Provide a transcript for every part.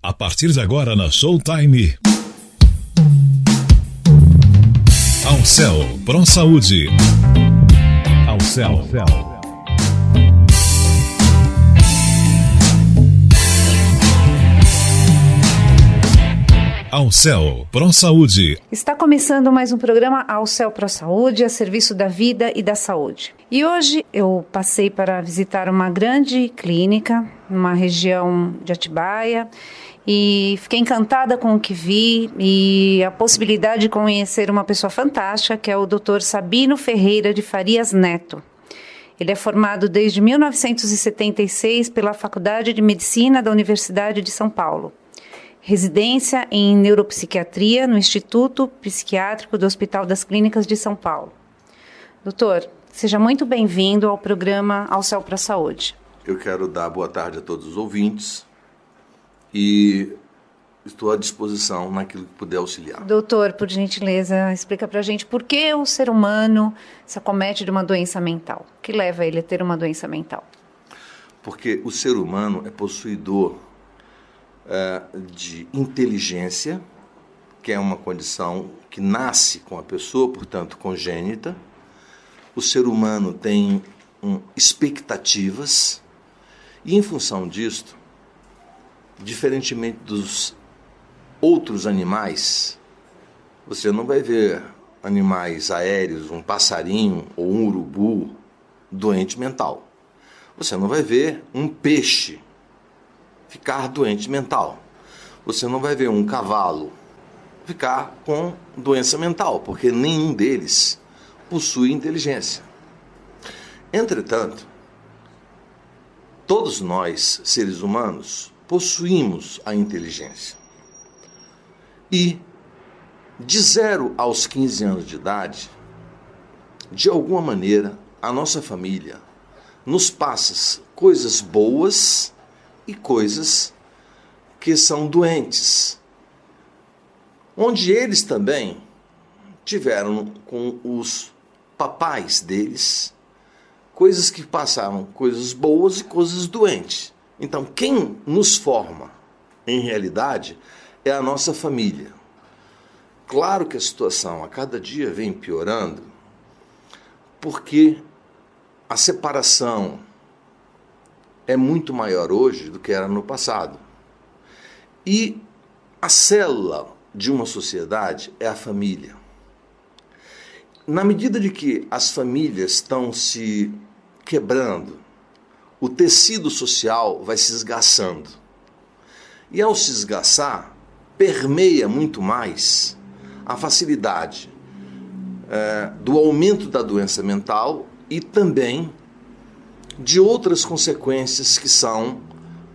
A partir de agora na Showtime. Alcel Pro Saúde. Alcel. Alcel Pro Saúde. Está começando mais um programa Alcel Pro Saúde, a serviço da vida e da saúde. E hoje eu passei para visitar uma grande clínica, numa região de Atibaia, e fiquei encantada com o que vi e a possibilidade de conhecer uma pessoa fantástica, que é o Dr. Sabino Ferreira de Farias Neto. Ele é formado desde 1976 pela Faculdade de Medicina da Universidade de São Paulo. Residência em neuropsiquiatria no Instituto Psiquiátrico do Hospital das Clínicas de São Paulo. Doutor, seja muito bem-vindo ao programa Alcel Pro Saúde. Eu quero dar boa tarde a todos os ouvintes e estou à disposição naquilo que puder auxiliar. Doutor, por gentileza, explica pra gente por que o ser humano se acomete de uma doença mental. O que leva ele a ter uma doença mental? Porque o ser humano é possuidor de inteligência, que é uma condição que nasce com a pessoa, portanto, congênita. O ser humano tem expectativas e, em função disto, diferentemente dos outros animais, você não vai ver animais aéreos, um passarinho ou um urubu doente mental. Você não vai ver um peixe ficar doente mental. Você não vai ver um cavalo ficar com doença mental, porque nenhum deles possui inteligência. Entretanto, todos nós, seres humanos, possuímos a inteligência. E, de 0 aos 15 anos de idade, de alguma maneira, a nossa família nos passa coisas boas e coisas que são doentes, onde eles também tiveram com os papais deles coisas que passaram, coisas boas e coisas doentes. Então, quem nos forma, em realidade, é a nossa família. Claro que a situação a cada dia vem piorando, porque a separação é muito maior hoje do que era no passado. E a célula de uma sociedade é a família. Na medida de que as famílias estão se quebrando, o tecido social vai se esgaçando. E ao se esgaçar, permeia muito mais a facilidade do aumento da doença mental e também de outras consequências que são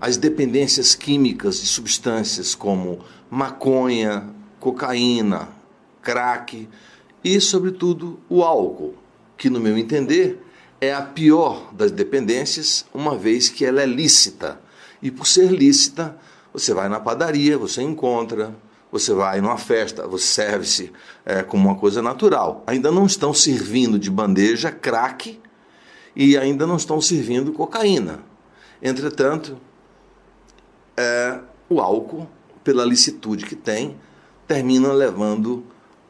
as dependências químicas de substâncias como maconha, cocaína, crack e, sobretudo, o álcool, que, no meu entender, é a pior das dependências, uma vez que ela é lícita. E, por ser lícita, você vai na padaria, você encontra, você vai numa festa, você serve-se como uma coisa natural. Ainda não estão servindo de bandeja crack e ainda não estão servindo cocaína. Entretanto, o álcool, pela licitude que tem, termina levando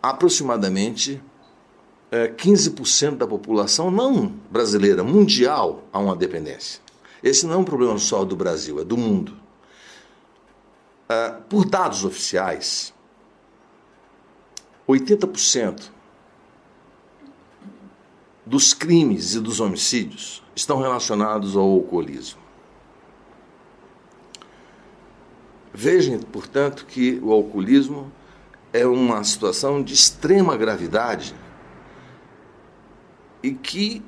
aproximadamente 15% da população, não brasileira, mundial, a uma dependência. Esse não é um problema só do Brasil, é do mundo. Por dados oficiais, 80% dos crimes e dos homicídios estão relacionados ao alcoolismo. Vejam, portanto, que o alcoolismo é uma situação de extrema gravidade e que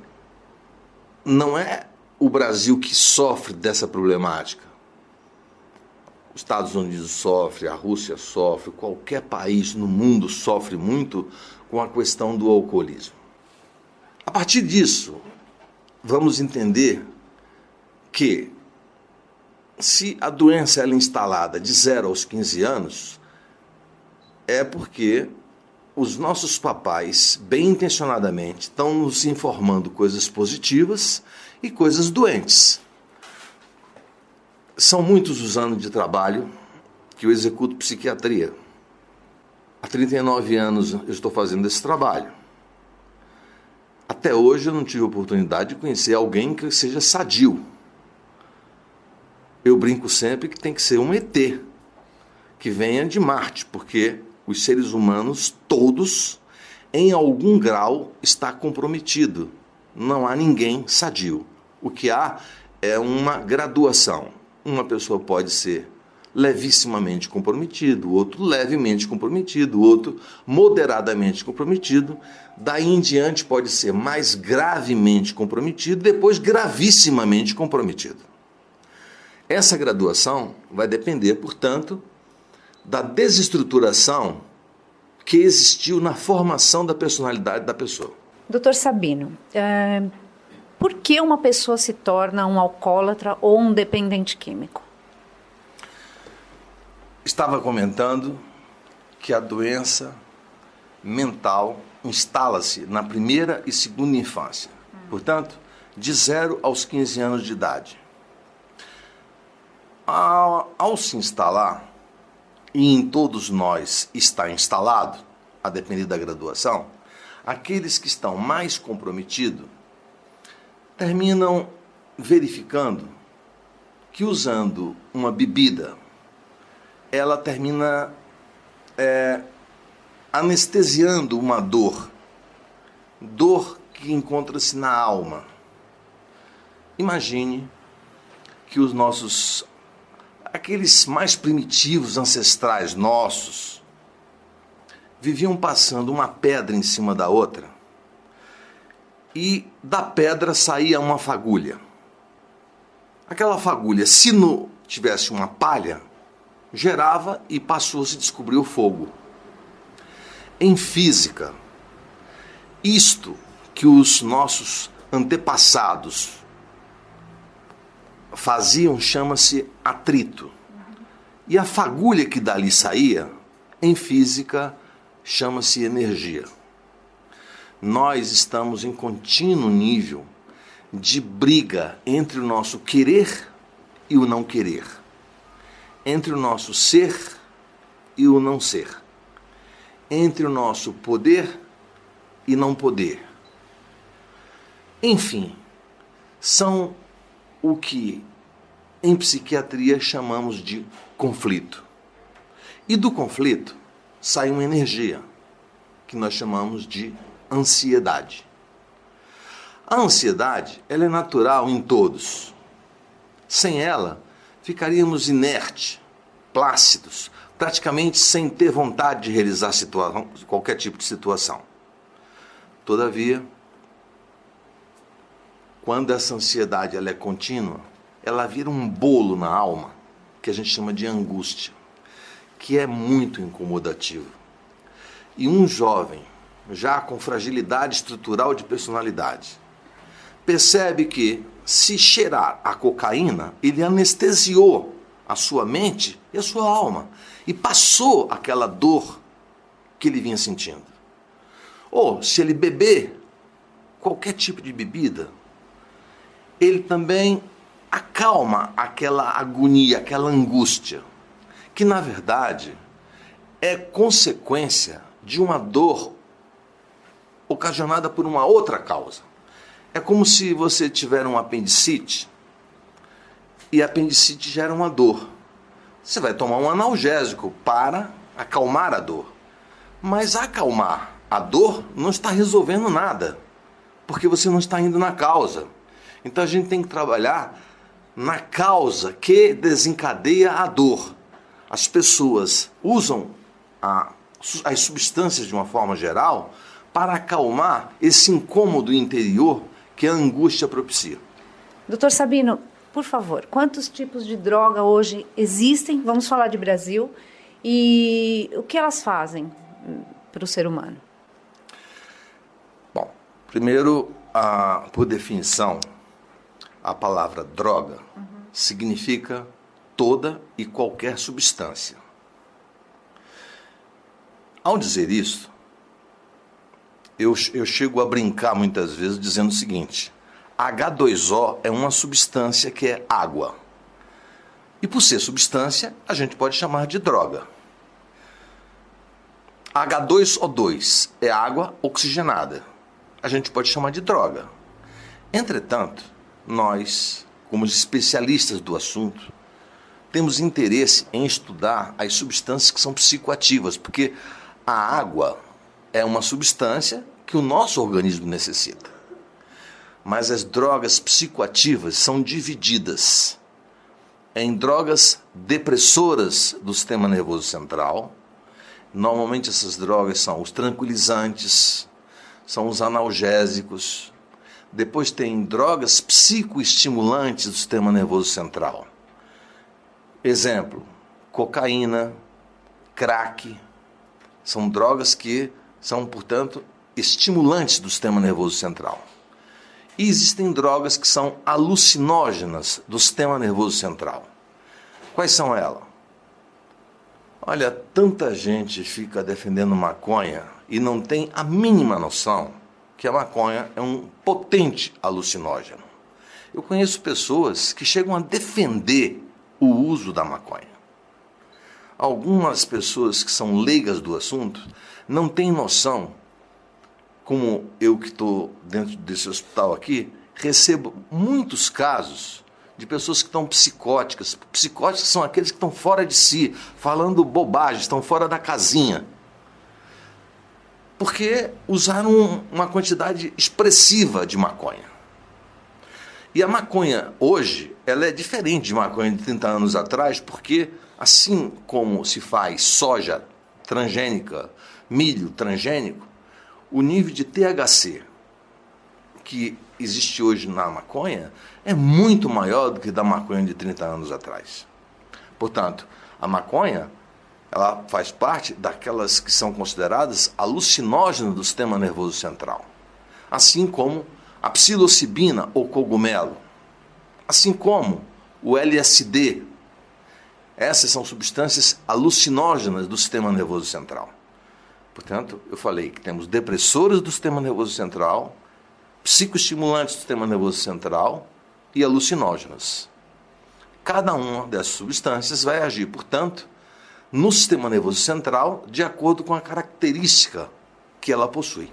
não é o Brasil que sofre dessa problemática. Os Estados Unidos sofrem, a Rússia sofre, qualquer país no mundo sofre muito com a questão do alcoolismo. A partir disso, vamos entender que se a doença é instalada de 0 aos 15 anos, é porque os nossos papais, bem intencionadamente, estão nos informando coisas positivas e coisas doentes. São muitos os anos de trabalho que eu executo psiquiatria. Há 39 anos eu estou fazendo esse trabalho. Até hoje eu não tive a oportunidade de conhecer alguém que seja sadio. Eu brinco sempre que tem que ser um ET, que venha de Marte, porque os seres humanos, todos, em algum grau, está comprometido. Não há ninguém sadio. O que há é uma graduação. Uma pessoa pode ser levissimamente comprometido, outro levemente comprometido, outro moderadamente comprometido. Daí em diante pode ser mais gravemente comprometido, depois gravissimamente comprometido. Essa graduação vai depender, portanto, da desestruturação que existiu na formação da personalidade da pessoa. Dr. Sabino, por que uma pessoa se torna um alcoólatra ou um dependente químico? Estava comentando que a doença mental instala-se na primeira e segunda infância. Portanto, de 0 aos 15 anos de idade. Ao se instalar, e em todos nós está instalado, a depender da graduação, aqueles que estão mais comprometidos terminam verificando que usando uma bebida, ela termina anestesiando uma dor que encontra-se na alma. Imagine que aqueles mais primitivos ancestrais nossos viviam passando uma pedra em cima da outra e da pedra saía uma fagulha. Aquela fagulha, se não tivesse uma palha, gerava e passou a se descobrir o fogo. Em física, isto que os nossos antepassados faziam chama-se atrito. E a fagulha que dali saía, em física, chama-se energia. Nós estamos em contínuo nível de briga entre o nosso querer e o não querer, entre o nosso ser e o não ser, entre o nosso poder e não poder. Enfim, são o que em psiquiatria chamamos de conflito. E do conflito sai uma energia, que nós chamamos de ansiedade. A ansiedade, ela é natural em todos. Sem ela, ficaríamos inertes, plácidos, praticamente sem ter vontade de realizar qualquer tipo de situação. Todavia, quando essa ansiedade ela é contínua, ela vira um bolo na alma, que a gente chama de angústia, que é muito incomodativo. E um jovem, já com fragilidade estrutural de personalidade, percebe que, se cheirar a cocaína, ele anestesiou a sua mente e a sua alma, e passou aquela dor que ele vinha sentindo. Ou, se ele beber qualquer tipo de bebida, ele também acalma aquela agonia, aquela angústia, que na verdade é consequência de uma dor ocasionada por uma outra causa. É como se você tiver um apendicite e a apendicite gera uma dor. Você vai tomar um analgésico para acalmar a dor. Mas acalmar a dor não está resolvendo nada, porque você não está indo na causa. Então a gente tem que trabalhar na causa que desencadeia a dor. As pessoas usam as substâncias de uma forma geral para acalmar esse incômodo interior que a angústia propicia. Dr. Sabino, por favor, quantos tipos de droga hoje existem? Vamos falar de Brasil. E o que elas fazem para o ser humano? Bom, primeiro, por definição, a palavra droga significa toda e qualquer substância. Ao dizer isso, eu chego a brincar muitas vezes dizendo o seguinte: H2O é uma substância que é água. E por ser substância, a gente pode chamar de droga. H2O2 é água oxigenada. A gente pode chamar de droga. Entretanto, nós, como especialistas do assunto, temos interesse em estudar as substâncias que são psicoativas, porque a água é uma substância que o nosso organismo necessita. Mas as drogas psicoativas são divididas em drogas depressoras do sistema nervoso central. Normalmente essas drogas são os tranquilizantes, são os analgésicos. Depois tem drogas psicoestimulantes do sistema nervoso central. Exemplo, cocaína, crack, são drogas que são, portanto, estimulantes do sistema nervoso central. E existem drogas que são alucinógenas do sistema nervoso central. Quais são elas? Olha, tanta gente fica defendendo maconha e não tem a mínima noção que a maconha é um potente alucinógeno. Eu conheço pessoas que chegam a defender o uso da maconha. Algumas pessoas que são leigas do assunto não têm noção, como eu que estou dentro desse hospital aqui, recebo muitos casos de pessoas que estão psicóticas. Psicóticos são aqueles que estão fora de si, falando bobagem, estão fora da casinha. Porque usaram uma quantidade expressiva de maconha. E a maconha hoje, ela é diferente de maconha de 30 anos atrás, porque assim como se faz soja transgênica, milho transgênico, o nível de THC que existe hoje na maconha é muito maior do que da maconha de 30 anos atrás. Portanto, a maconha, ela faz parte daquelas que são consideradas alucinógenas do sistema nervoso central. Assim como a psilocibina ou cogumelo, assim como o LSD. Essas são substâncias alucinógenas do sistema nervoso central. Portanto, eu falei que temos depressores do sistema nervoso central, psicoestimulantes do sistema nervoso central e alucinógenas. Cada uma dessas substâncias vai agir, portanto, no sistema nervoso central de acordo com a característica que ela possui.